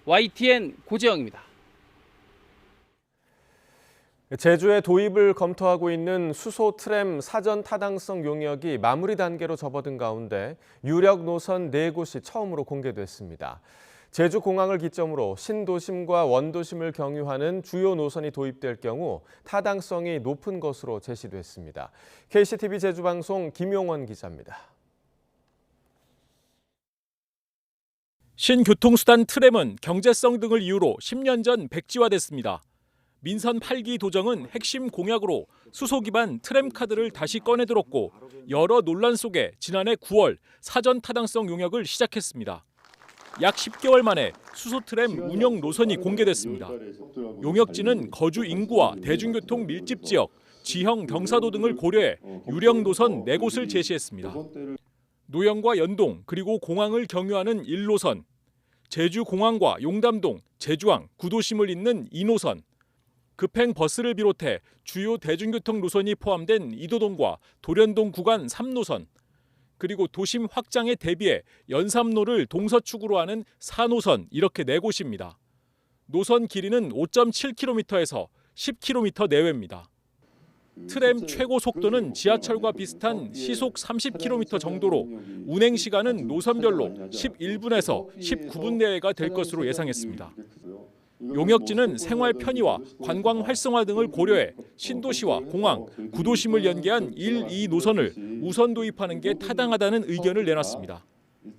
YTN 고재영입니다. 제주에 도입을 검토하고 있는 수소 트램 사전 타당성 용역이 마무리 단계로 접어든 가운데 유력 노선 4곳이 처음으로 공개됐습니다. 제주공항을 기점으로 신도심과 원도심을 경유하는 주요 노선이 도입될 경우 타당성이 높은 것으로 제시됐습니다. KCTV 제주방송 김용원 기자입니다. 신교통수단 트램은 경제성 등을 이유로 10년 전 백지화됐습니다. 민선 8기 도정은 핵심 공약으로 수소 기반 트램 카드를 다시 꺼내들었고 여러 논란 속에 지난해 9월 사전 타당성 용역을 시작했습니다. 약 10개월 만에 수소 트램 운영 노선이 공개됐습니다. 용역지는 거주 인구와 대중교통 밀집 지역, 지형 경사도 등을 고려해 유령 노선 4곳을 제시했습니다. 노영과 연동 그리고 공항을 경유하는 1노선, 제주공항과 용담동, 제주항, 구도심을 잇는 2노선, 급행 버스를 비롯해 주요 대중교통 노선이 포함된 이도동과 도련동 구간 3노선, 그리고 도심 확장에 대비해 연삼로를 동서축으로 하는 4노선 이렇게 4곳입니다. 노선 길이는 5.7km에서 10km 내외입니다. 트램 최고 속도는 지하철과 비슷한 시속 30km 정도로 운행 시간은 노선별로 11분에서 19분 내외가 될 것으로 예상했습니다. 용역지는 생활 편의와 관광 활성화 등을 고려해 신도시와 공항, 구도심을 연계한 1, 2노선을 우선 도입하는 게 타당하다는 의견을 내놨습니다.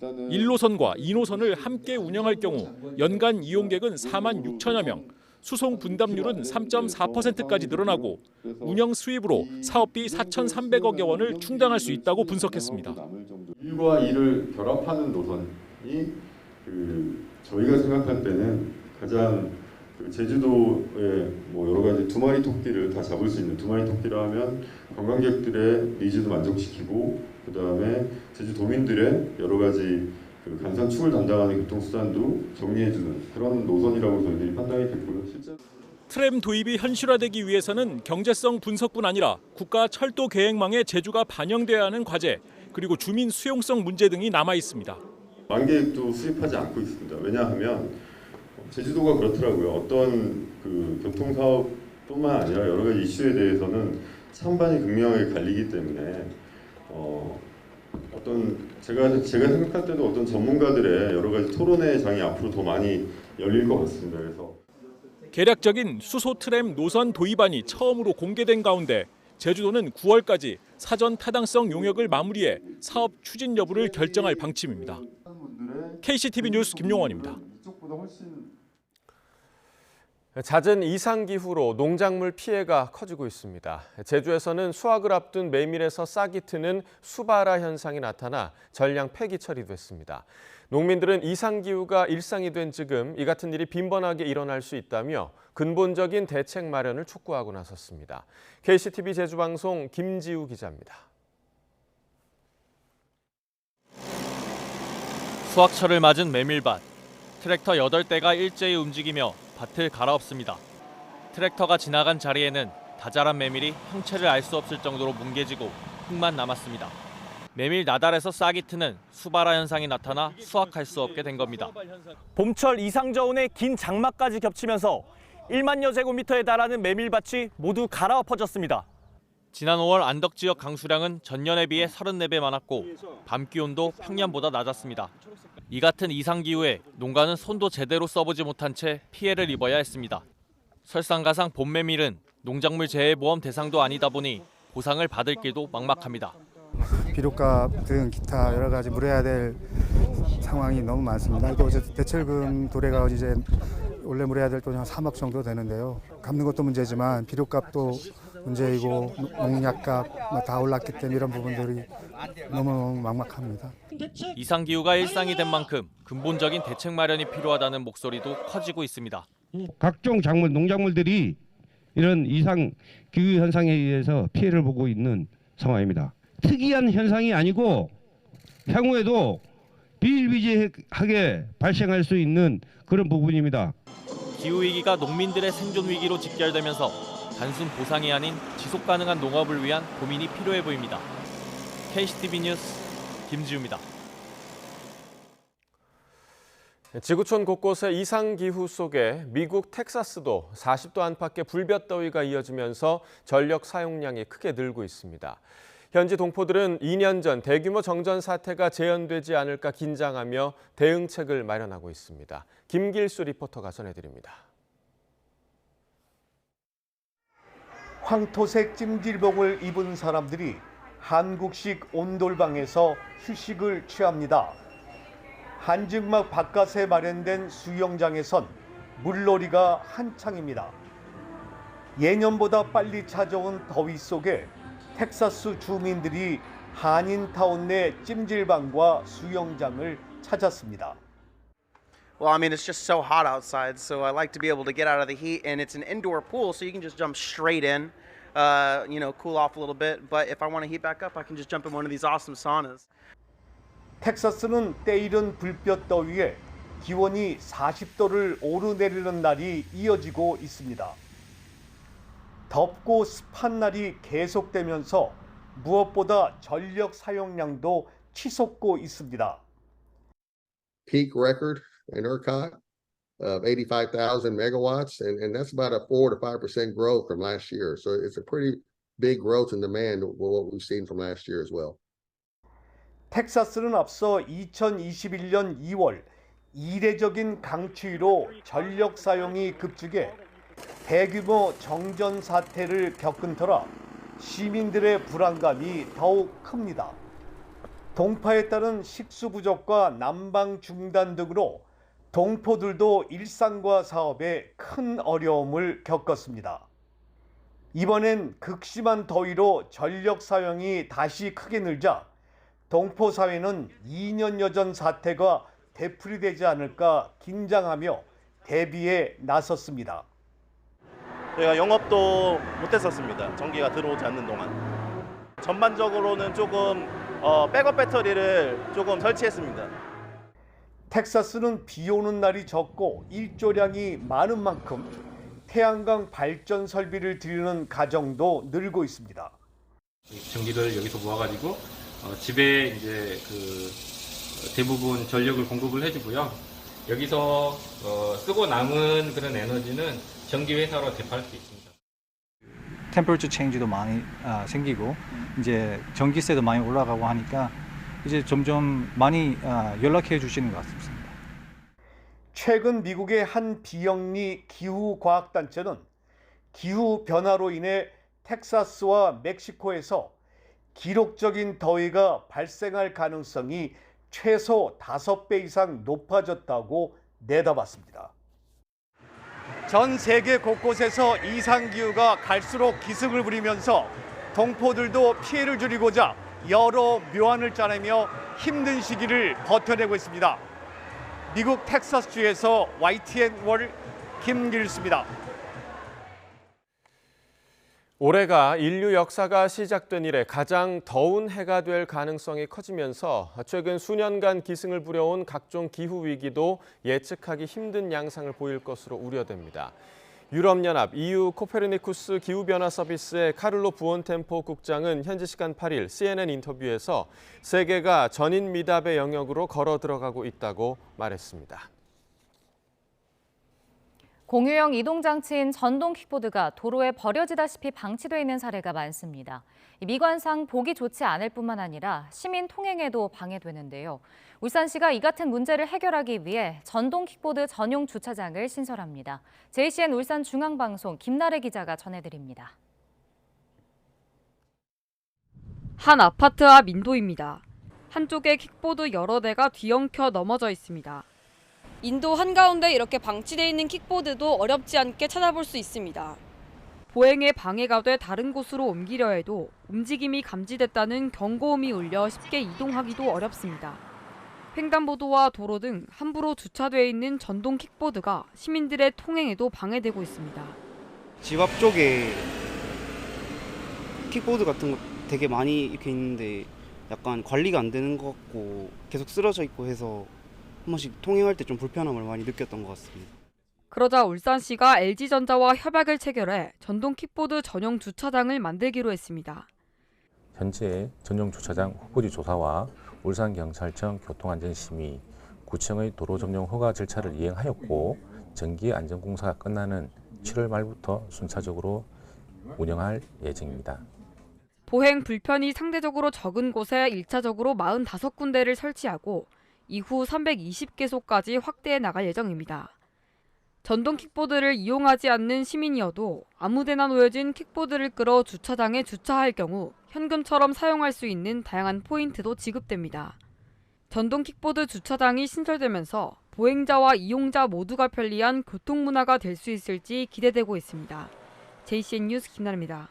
1노선과 2노선을 함께 운영할 경우 연간 이용객은 4만 6천여 명, 수송 분담률은 3.4%까지 늘어나고 운영 수입으로 사업비 4,300억여 원을 충당할 수 있다고 분석했습니다. 1과 2를 결합하는 노선이 저희가 생각할 때는 가장 제주도의 여러 가지 두 마리 토끼를 다 잡을 수 있는 두 마리 토끼라 하면 관광객들의 니즈도 만족시키고 그다음에 제주도민들의 여러 가지 간선축을 담당하는 교통수단도 정리해주는 그런 노선이라고 저희들이 판단이 됐고요. 실제로 트램 도입이 현실화되기 위해서는 경제성 분석뿐 아니라 국가 철도 계획망에 제주가 반영돼야 하는 과제 그리고 주민 수용성 문제 등이 남아 있습니다. 만계획도 수립하지 않고 있습니다. 왜냐하면 제주도가 그렇더라고요. 어떤 교통사업뿐만 아니라 여러 가지 이슈에 대해서는 찬반이 극명하게 갈리기 때문에 제가 생각할 때도 어떤 전문가들의 여러 가지 토론의 장이 앞으로 더 많이 열릴 것 같습니다. 그래서 개략적인 수소 트램 노선 도입안이 처음으로 공개된 가운데 제주도는 9월까지 사전 타당성 용역을 마무리해 사업 추진 여부를 결정할 방침입니다. KCTV 뉴스 김용원입니다. 잦은 이상기후로 농작물 피해가 커지고 있습니다. 제주에서는 수확을 앞둔 메밀에서 싹이 트는 수바라 현상이 나타나 전량 폐기 처리됐습니다. 농민들은 이상기후가 일상이 된 지금 이 같은 일이 빈번하게 일어날 수 있다며 근본적인 대책 마련을 촉구하고 나섰습니다. KCTV 제주방송 김지우 기자입니다. 수확철을 맞은 메밀밭. 트랙터 8대가 일제히 움직이며 밭을 갈아엎습니다. 트랙터가 지나간 자리에는 다자란 메밀이 형체를 알 수 없을 정도로 뭉개지고 흙만 남았습니다. 메밀 나달에서 싹이 트는 수바라 현상이 나타나 수확할 수 없게 된 겁니다. 봄철 이상저온의 긴 장마까지 겹치면서 1만여 제곱미터에 달하는 메밀밭이 모두 갈아엎어졌습니다. 지난 5월 안덕 지역 강수량은 전년에 비해 34배 많았고 밤 기온도 평년보다 낮았습니다. 이 같은 이상기후에 농가는 손도 제대로 써보지 못한 채 피해를 입어야 했습니다. 설상가상 봄메밀은 농작물 재해보험 대상도 아니다 보니 보상을 받을 길도 막막합니다. 비료값 등 기타 여러 가지 물어야 될 상황이 너무 많습니다. 또 대출금 도래가 이제 원래 물어야 될 돈이 한 3억 정도 되는데요. 갚는 것도 문제지만 비료값도 문제이고 농약값 다 올랐기 때문에 이런 부분들이 너무 막막합니다. 이상기후가 일상이 된 만큼 근본적인 대책 마련이 필요하다는 목소리도 커지고 있습니다. 각종 작물, 농작물들이 이런 이상기후 현상에 의해서 피해를 보고 있는 상황입니다. 특이한 현상이 아니고 향후에도 비일비재하게 발생할 수 있는 그런 부분입니다. 기후위기가 농민들의 생존 위기로 직결되면서 단순 보상이 아닌 지속 가능한 농업을 위한 고민이 필요해 보입니다. KCTV 뉴스 김지우입니다. 지구촌 곳곳의 이상기후 속에 미국 텍사스도 40도 안팎의 불볕더위가 이어지면서 전력 사용량이 크게 늘고 있습니다. 현지 동포들은 2년 전 대규모 정전 사태가 재현되지 않을까 긴장하며 대응책을 마련하고 있습니다. 김길수 리포터가 전해드립니다. 황토색 찜질복을 입은 사람들이 한국식 온돌방에서 휴식을 취합니다. 한증막 바깥에 마련된 수영장에선 물놀이가 한창입니다. 예년보다 빨리 찾아온 더위 속에 텍사스 주민들이 한인타운 내 찜질방과 수영장을 찾았습니다. Well, I mean, it's just so hot outside, so I like to be able to get out of the heat, and it's an indoor pool, so you can just jump straight in, cool off a little bit. But if I want to heat back up, I can just jump in one of these awesome saunas. 텍사스는 때이른 불볕 더위에 기온이 40도를 오르내리는 날이 이어지고 있습니다. 덥고 습한 날이 계속되면서 무엇보다 전력 사용량도 치솟고 있습니다. Peak record in ERCOT of 85,000 megawatts, and that's about a 4 to 5% growth from last year. So it's a pretty big growth in demand for what we've seen from last year as well. 텍사스는 앞서 2021년 2월 이례적인 강추위로 전력 사용이 급증해 대규모 정전 사태를 겪은 터라 시민들의 불안감이 더욱 큽니다. 동파에 따른 식수 부족과 난방 중단 등으로 동포들도 일상과 사업에 큰 어려움을 겪었습니다. 이번엔 극심한 더위로 전력 사용이 다시 크게 늘자 동포 사회는 2년여 전 사태가 되풀이되지 않을까 긴장하며 대비에 나섰습니다. 저희가 영업도 못했었습니다. 전기가 들어오지 않는 동안. 전반적으로는 조금 백업 배터리를 조금 설치했습니다. 텍사스는 비 오는 날이 적고 일조량이 많은 만큼 태양광 발전 설비를 들이는 가정도 늘고 있습니다. 전기를 여기서 모아가지고 집에 이제 대부분 전력을 공급을 해주고요. 여기서 쓰고 남은 그런 에너지는 전기 회사로 대파할 수 있습니다. 템퍼처 체인지도 많이 생기고 이제 전기세도 많이 올라가고 하니까 이제 점점 많이 연락해 주시는 것 같습니다. 최근 미국의 한 비영리 기후과학단체는 기후 변화로 인해 텍사스와 멕시코에서 기록적인 더위가 발생할 가능성이 최소 5배 이상 높아졌다고 내다봤습니다. 전 세계 곳곳에서 이상기후가 갈수록 기승을 부리면서 동포들도 피해를 줄이고자 여러 묘안을 짜내며 힘든 시기를 버텨내고 있습니다. 미국 텍사스주에서 YTN 월 김길수입니다. 올해가 인류 역사가 시작된 이래 가장 더운 해가 될 가능성이 커지면서 최근 수년간 기승을 부려온 각종 기후 위기도 예측하기 힘든 양상을 보일 것으로 우려됩니다. 유럽연합 EU 코페르니쿠스 기후변화 서비스의 카를로 부온템포 국장은 현지 시간 8일 CNN 인터뷰에서 세계가 전인 미답의 영역으로 걸어 들어가고 있다고 말했습니다. 공유형 이동장치인 전동 킥보드가 도로에 버려지다시피 방치돼 있는 사례가 많습니다. 미관상 보기 좋지 않을 뿐만 아니라 시민 통행에도 방해되는데요. 울산시가 이 같은 문제를 해결하기 위해 전동 킥보드 전용 주차장을 신설합니다. JCN 울산 중앙방송 김나래 기자가 전해드립니다. 한 아파트 앞 인도입니다. 한쪽에 킥보드 여러 대가 뒤엉켜 넘어져 있습니다. 인도 한가운데 이렇게 방치되어 있는 킥보드도 어렵지 않게 찾아볼 수 있습니다. 보행에 방해가 돼 다른 곳으로 옮기려 해도 움직임이 감지됐다는 경고음이 울려 쉽게 이동하기도 어렵습니다. 횡단보도와 도로 등 함부로 주차돼 있는 전동 킥보드가 시민들의 통행에도 방해되고 있습니다. 집 앞쪽에 킥보드 같은 거 되게 많이 이렇게 있는데 약간 관리가 안 되는 것 같고 계속 쓰러져 있고 해서 한 번씩 통행할 때 좀 불편함을 많이 느꼈던 것 같습니다. 그러자 울산시가 LG전자와 협약을 체결해 전동 킥보드 전용 주차장을 만들기로 했습니다. 현재 전용 주차장 후보지 조사와 울산경찰청 교통안전심의, 구청의 도로 점용 허가 절차를 이행하였고 정기 안전공사가 끝나는 7월 말부터 순차적으로 운영할 예정입니다. 보행 불편이 상대적으로 적은 곳에 1차적으로 45군데를 설치하고 이후 320개소까지 확대해 나갈 예정입니다. 전동 킥보드를 이용하지 않는 시민이어도 아무데나 놓여진 킥보드를 끌어 주차장에 주차할 경우 현금처럼 사용할 수 있는 다양한 포인트도 지급됩니다. 전동 킥보드 주차장이 신설되면서 보행자와 이용자 모두가 편리한 교통문화가 될 수 있을지 기대되고 있습니다. JCN 뉴스 김나래입니다.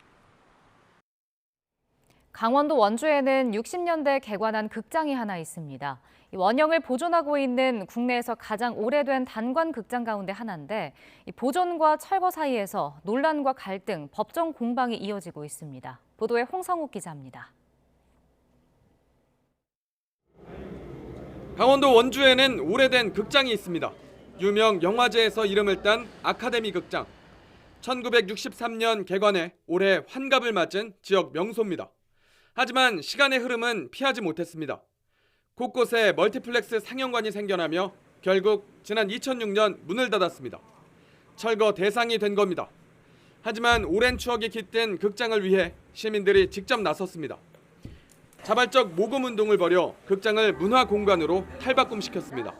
강원도 원주에는 60년대 개관한 극장이 하나 있습니다. 이 원형을 보존하고 있는 국내에서 가장 오래된 단관 극장 가운데 하나인데 이 보존과 철거 사이에서 논란과 갈등, 법정 공방이 이어지고 있습니다. 보도에 홍성욱 기자입니다. 강원도 원주에는 오래된 극장이 있습니다. 유명 영화제에서 이름을 딴 아카데미 극장. 1963년 개관해 올해 환갑을 맞은 지역 명소입니다. 하지만 시간의 흐름은 피하지 못했습니다. 곳곳에 멀티플렉스 상영관이 생겨나며 결국 지난 2006년 문을 닫았습니다. 철거 대상이 된 겁니다. 하지만 오랜 추억이 깃든 극장을 위해 시민들이 직접 나섰습니다. 자발적 모금 운동을 벌여 극장을 문화 공간으로 탈바꿈시켰습니다.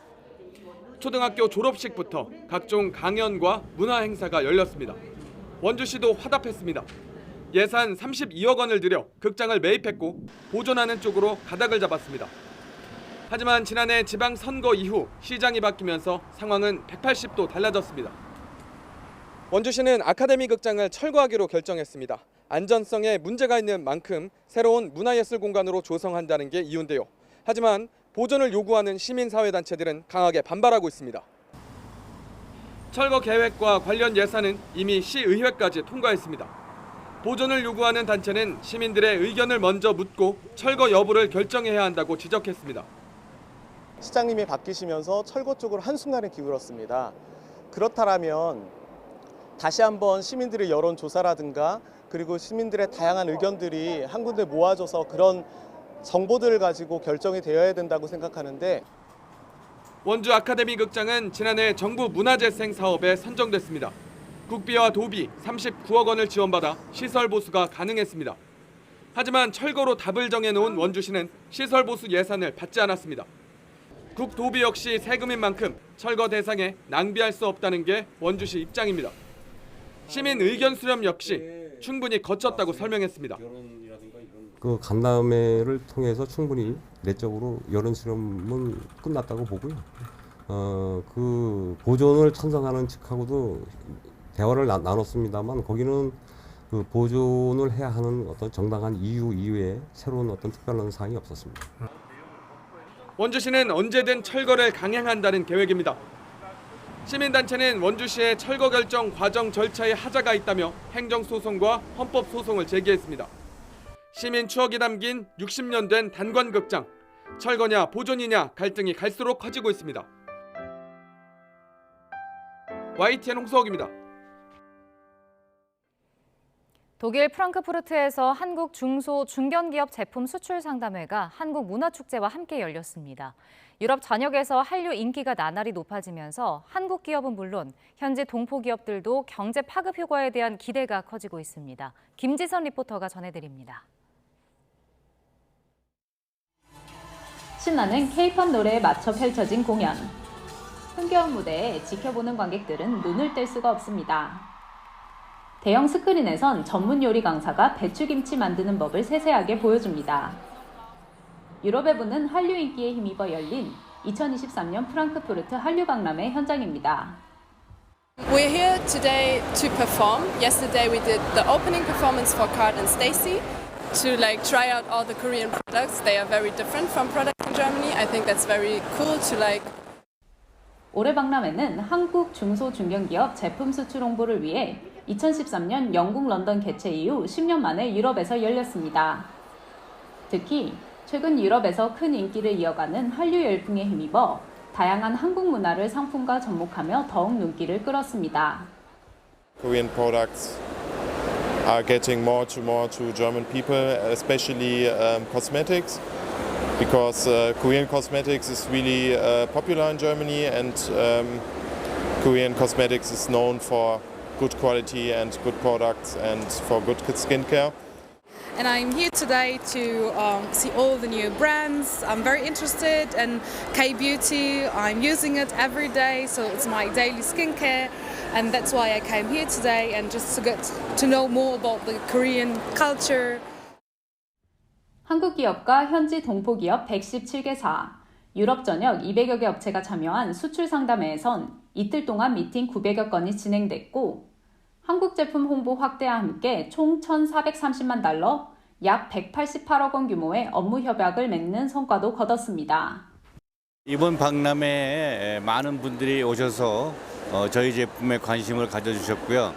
초등학교 졸업식부터 각종 강연과 문화 행사가 열렸습니다. 원주시도 화답했습니다. 예산 32억 원을 들여 극장을 매입했고 보존하는 쪽으로 가닥을 잡았습니다. 하지만 지난해 지방선거 이후 시장이 바뀌면서 상황은 180도 달라졌습니다. 원주시는 아카데미 극장을 철거하기로 결정했습니다. 안전성에 문제가 있는 만큼 새로운 문화예술 공간으로 조성한다는 게 이유인데요. 하지만 보존을 요구하는 시민사회단체들은 강하게 반발하고 있습니다. 철거 계획과 관련 예산은 이미 시의회까지 통과했습니다. 보존을 요구하는 단체는 시민들의 의견을 먼저 묻고 철거 여부를 결정해야 한다고 지적했습니다. 시장님이 바뀌시면서 철거 쪽으로 한순간에 기울었습니다. 그렇다면 다시 한번 시민들의 여론조사라든가 그리고 시민들의 다양한 의견들이 한 군데 모아져서 그런 정보들을 가지고 결정이 되어야 된다고 생각하는데 원주 아카데미 극장은 지난해 정부 문화재생 사업에 선정됐습니다. 국비와 도비 39억 원을 지원받아 시설 보수가 가능했습니다. 하지만 철거로 답을 정해놓은 원주시는 시설 보수 예산을 받지 않았습니다. 국도비 역시 세금인 만큼 철거 대상에 낭비할 수 없다는 게 원주시 입장입니다. 시민 의견 수렴 역시 충분히 거쳤다고 설명했습니다. 그 간담회를 통해서 충분히 내적으로 여론 수렴은 끝났다고 보고요. 그 보존을 찬성하는 측하고도 대화를 나눴습니다만 거기는 그 보존을 해야 하는 어떤 정당한 이유 이외에 새로운 어떤 특별한 사항이 없었습니다. 원주시는 언제든 철거를 강행한다는 계획입니다. 시민단체는 원주시의 철거 결정 과정 절차에 하자가 있다며 행정소송과 헌법소송을 제기했습니다. 시민 추억이 담긴 60년 된 단관극장, 철거냐 보존이냐 갈등이 갈수록 커지고 있습니다. YTN 홍서욱입니다. 독일 프랑크푸르트에서 한국 중소 중견기업 제품 수출 상담회가 한국문화축제와 함께 열렸습니다. 유럽 전역에서 한류 인기가 나날이 높아지면서 한국 기업은 물론 현지 동포 기업들도 경제 파급 효과에 대한 기대가 커지고 있습니다. 김지선 리포터가 전해드립니다. 신나는 K-팝 노래에 맞춰 펼쳐진 공연. 흥겨운 무대에 지켜보는 관객들은 눈을 뗄 수가 없습니다. 대형 스크린에선 전문 요리 강사가 배추김치 만드는 법을 세세하게 보여줍니다. 유럽에 부는 한류 인기에 힘입어 열린 2023년 프랑크푸르트 한류 박람회 현장입니다. We're here today to perform. Yesterday we did the opening performance for Card and Stacy to try out all the Korean products. They are very different from products in Germany. I think that's very cool to 올해 박람회는 한국 중소중견기업 제품 수출 홍보를 위해 2013년 영국 런던 개최 이후 10년 만에 유럽에서 열렸습니다. 특히 최근 유럽에서 큰 인기를 이어가는 한류 열풍에 힘입어 다양한 한국 문화를 상품과 접목하며 더욱 눈길을 끌었습니다. Korean products are getting more to German people, especially cosmetics, because Korean cosmetics is really popular in Germany, and Korean cosmetics is known for good quality and good products and for good skincare. And I'm here today to see all the new brands. I'm very interested in K-beauty. I'm using it every day, so it's my daily skincare, and that's why I came here today and just to get to know more about the Korean culture. 한국 기업과 현지 동포 기업 117개사, 유럽 전역 200여 개 업체가 참여한 수출 상담회에선 이틀 동안 미팅 900여 건이 진행됐고 한국 제품 홍보 확대와 함께 총 1,430만 달러, 약 188억 원 규모의 업무 협약을 맺는 성과도 거뒀습니다. 이번 박람회에 많은 분들이 오셔서 저희 제품에 관심을 가져주셨고요.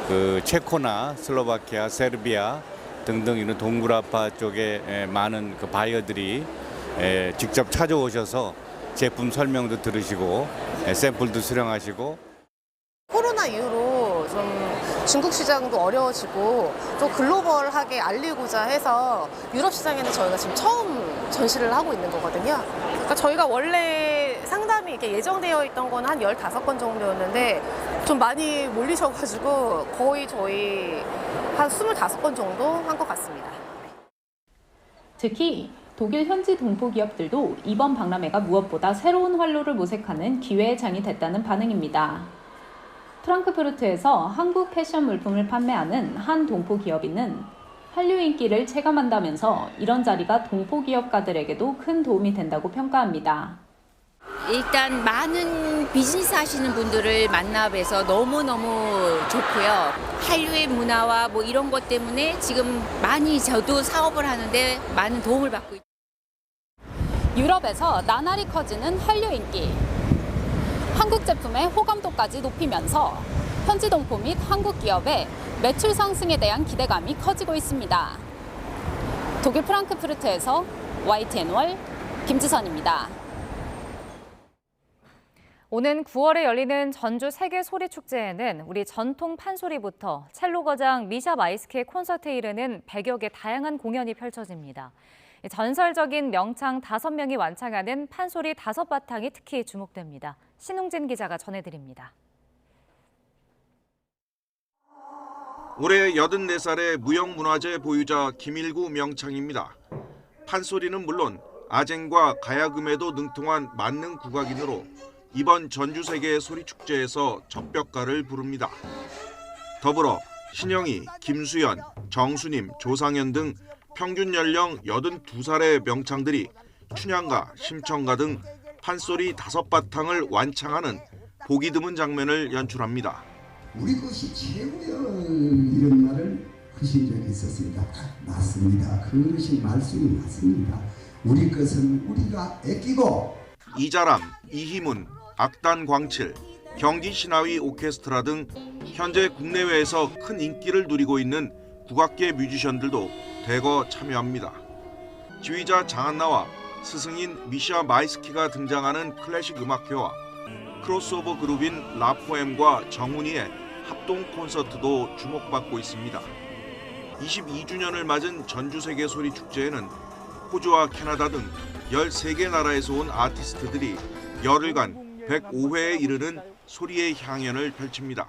그 체코나 슬로바키아, 세르비아 등등 이런 동구라파 쪽에 많은 그 바이어들이 직접 찾아오셔서 제품 설명도 들으시고 샘플도 수령하시고. 코로나 이후로 좀 중국 시장도 어려워지고 좀 글로벌하게 알리고자 해서 유럽 시장에는 저희가 지금 처음 전시를 하고 있는 거거든요. 그러니까 저희가 원래 상담이 이렇게 예정되어 있던 건 한 15건 정도였는데 좀 많이 몰리셔가지고 거의 저희 한 25건 정도 한 것 같습니다. 특히 독일 현지 동포 기업들도 이번 박람회가 무엇보다 새로운 활로를 모색하는 기회의 장이 됐다는 반응입니다. 프랑크푸르트에서 한국 패션 물품을 판매하는 한 동포 기업인은 한류 인기를 체감한다면서 이런 자리가 동포 기업가들에게도 큰 도움이 된다고 평가합니다. 일단 많은 비즈니스 하시는 분들을 만나 뵈서 너무너무 좋고요. 한류의 문화와 이런 것 때문에 지금 많이 저도 사업을 하는데 많은 도움을 받고 있습니다. 유럽에서 나날이 커지는 한류 인기. 한국 제품의 호감도까지 높이면서 현지 동포 및 한국 기업의 매출 상승에 대한 기대감이 커지고 있습니다. 독일 프랑크푸르트에서 YTN 월 김지선입니다. 오는 9월에 열리는 전주 세계소리축제에는 우리 전통 판소리부터 첼로 거장 미샤 마이스키의 콘서트에 이르는 100여 개 다양한 공연이 펼쳐집니다. 전설적인 명창 5명이 완창하는 판소리 5바탕이 특히 주목됩니다. 신웅진 기자가 전해드립니다. 올해 84살의 무형문화재 보유자 김일구 명창입니다. 판소리는 물론 아쟁과 가야금에도 능통한 만능 국악인으로 이번 전주세계 소리축제에서 적벽가를 부릅니다. 더불어 신영희, 김수연, 정수님, 조상현 등 평균 연령 82살의 명창들이 춘향가, 심청가 등 판소리 5바탕을 완창하는 보기 드문 장면을 연출합니다. 우리 것이 최고여 이런 말을 하신 적이 있었습니다. 맞습니다. 그것이 말씀이 맞습니다. 우리 것은 우리가 아끼고. 이자람, 이희문, 악단 광칠, 경기 신화위 오케스트라 등 현재 국내외에서 큰 인기를 누리고 있는 국악계 뮤지션들도 대거 참여합니다. 지휘자 장한나와 스승인 미샤 마이스키가 등장하는 클래식 음악회와 크로스오버 그룹인 라포엠과 정훈이의 합동 콘서트도 주목받고 있습니다. 22주년을 맞은 전주세계소리축제에는 호주와 캐나다 등 13개 나라에서 온 아티스트들이 열흘간 105회에 이르는 소리의 향연을 펼칩니다.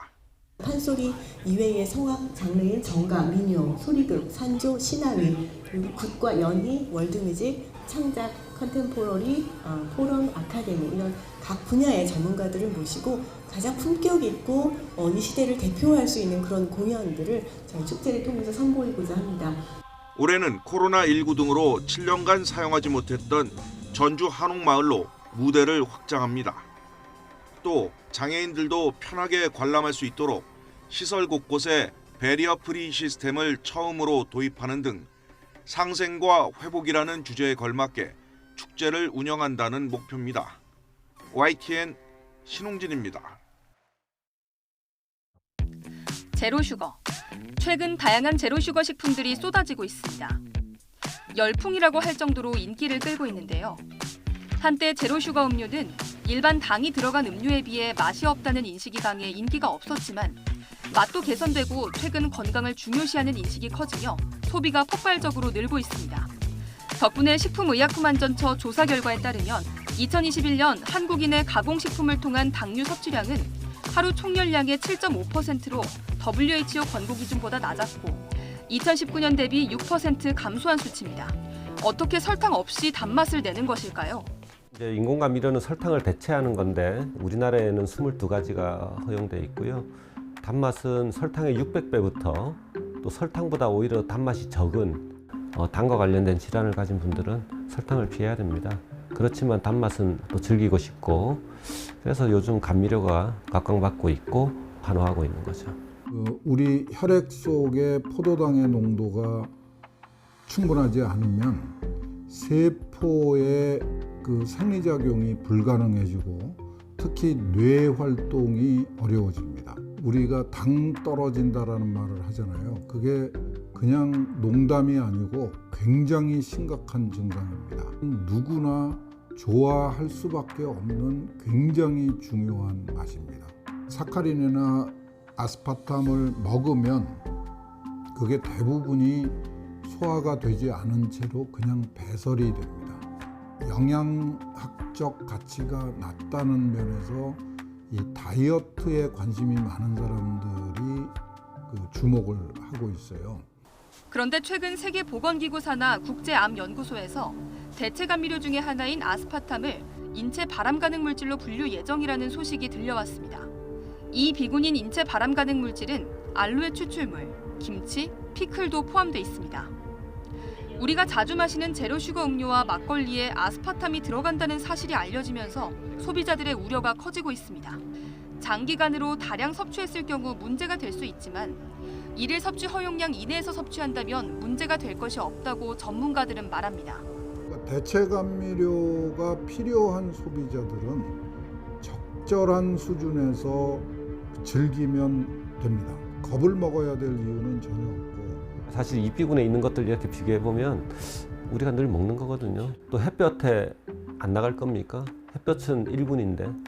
판소리 이외의 성악 장르인 정가, 민요, 소리극, 산조, 신화위, 그리고 굿과 연희, 월드뮤직, 창작, 컨템포러리, 포럼, 아카데미 이런 각 분야의 전문가들을 모시고 가장 품격 있고 이 시대를 대표할 수 있는 그런 공연들을 저희 축제를 통해서 선보이고자 합니다. 올해는 코로나19 등으로 7년간 사용하지 못했던 전주 한옥마을로 무대를 확장합니다. 또 장애인들도 편하게 관람할 수 있도록 시설 곳곳에 배리어 프리 시스템을 처음으로 도입하는 등 상생과 회복이라는 주제에 걸맞게 축제를 운영한다는 목표입니다. YTN 신홍진입니다. 제로슈거. 최근 다양한 제로슈거 식품들이 쏟아지고 있습니다. 열풍이라고 할 정도로 인기를 끌고 있는데요. 한때 제로슈거 음료는 일반 당이 들어간 음료에 비해 맛이 없다는 인식이 강해 인기가 없었지만 맛도 개선되고 최근 건강을 중요시하는 인식이 커지며 소비가 폭발적으로 늘고 있습니다. 덕분에 식품의약품안전처 조사 결과에 따르면 2021년 한국인의 가공식품을 통한 당류 섭취량은 하루 총열량의 7.5%로 WHO 권고 기준보다 낮았고 2019년 대비 6% 감소한 수치입니다. 어떻게 설탕 없이 단맛을 내는 것일까요? 이제 인공과 미료는 설탕을 대체하는 건데 우리나라에는 22가지가 허용돼 있고요. 단맛은 설탕의 600배부터 또 설탕보다 오히려 단맛이 적은 당과 관련된 질환을 가진 분들은 설탕을 피해야 됩니다. 그렇지만 단맛은 또 즐기고 싶고 그래서 요즘 감미료가 각광받고 있고 환호하고 있는 거죠. 우리 혈액 속의 포도당의 농도가 충분하지 않으면 세포의 그 생리작용이 불가능해지고 특히 뇌 활동이 어려워집니다. 우리가 당 떨어진다라는 말을 하잖아요. 그게 그냥 농담이 아니고 굉장히 심각한 증상입니다. 누구나 좋아할 수밖에 없는 굉장히 중요한 맛입니다. 사카린이나 아스파탐을 먹으면 그게 대부분이 소화가 되지 않은 채로 그냥 배설이 됩니다. 영양학적 가치가 낮다는 면에서 이 다이어트에 관심이 많은 사람들이 주목을 하고 있어요. 그런데 최근 세계보건기구 산하 국제암연구소에서 대체 감미료 중의 하나인 아스파탐을 인체 발암 가능 물질로 분류 예정이라는 소식이 들려왔습니다. 이 비군인 인체 발암 가능 물질은 알로에 추출물, 김치, 피클도 포함돼 있습니다. 우리가 자주 마시는 제로슈거 음료와 막걸리에 아스파탐이 들어간다는 사실이 알려지면서 소비자들의 우려가 커지고 있습니다. 장기간으로 다량 섭취했을 경우 문제가 될 수 있지만 일일 섭취 허용량 이내에서 섭취한다면 문제가 될 것이 없다고 전문가들은 말합니다. 대체 감미료가 필요한 소비자들은 적절한 수준에서 즐기면 됩니다. 겁을 먹어야 될 이유는 전혀 없고. 사실 이 비군에 있는 것들 이렇게 비교해 보면 우리가 늘 먹는 거거든요. 또 햇볕에 안 나갈 겁니까? 햇볕은 1분인데.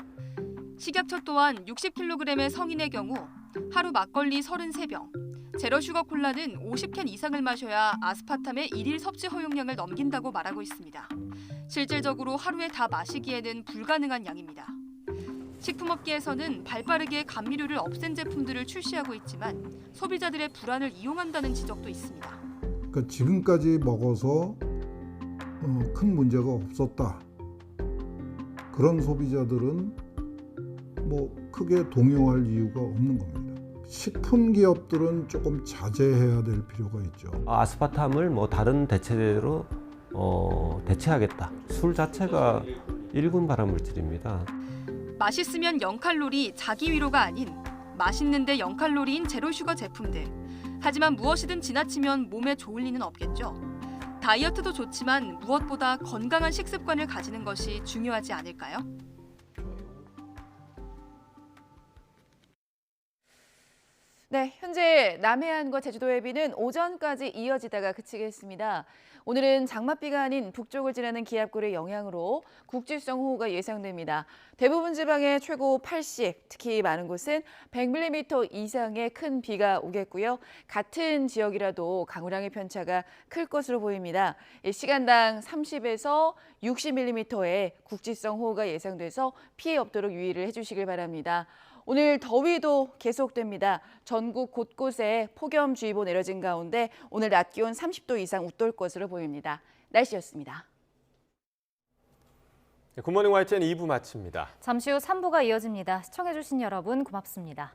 식약처 또한 60kg의 성인의 경우 하루 막걸리 33병, 제로슈거 콜라는 50캔 이상을 마셔야 아스파탐의 일일 섭취 허용량을 넘긴다고 말하고 있습니다. 실질적으로 하루에 다 마시기에는 불가능한 양입니다. 식품업계에서는 발빠르게 감미료를 없앤 제품들을 출시하고 있지만 소비자들의 불안을 이용한다는 지적도 있습니다. 그러니까 지금까지 먹어서 큰 문제가 없었다. 그런 소비자들은 뭐 크게 동요할 이유가 없는 겁니다. 식품 기업들은 조금 자제해야 될 필요가 있죠. 아스파탐을 뭐 다른 대체제로 대체하겠다. 술 자체가 1군 발암물질입니다. 맛있으면 0칼로리 자기 위로가 아닌 맛있는데 0칼로리인 제로슈거 제품들. 하지만 무엇이든 지나치면 몸에 좋을 리는 없겠죠. 다이어트도 좋지만 무엇보다 건강한 식습관을 가지는 것이 중요하지 않을까요? 네, 현재 남해안과 제주도의 비는 오전까지 이어지다가 그치겠습니다. 오늘은 장맛비가 아닌 북쪽을 지나는 기압골의 영향으로 국지성 호우가 예상됩니다. 대부분 지방에 최고 80, 특히 많은 곳은 100mm 이상의 큰 비가 오겠고요. 같은 지역이라도 강우량의 편차가 클 것으로 보입니다. 시간당 30에서 60mm의 국지성 호우가 예상돼서 피해 없도록 유의를 해주시길 바랍니다. 오늘 더위도 계속됩니다. 전국 곳곳에 폭염주의보 내려진 가운데 오늘 낮 기온 30도 이상 웃돌 것으로 보입니다. 날씨였습니다. 굿모닝 YTN 2부 마칩니다. 잠시 후 3부가 이어집니다. 시청해주신 여러분 고맙습니다.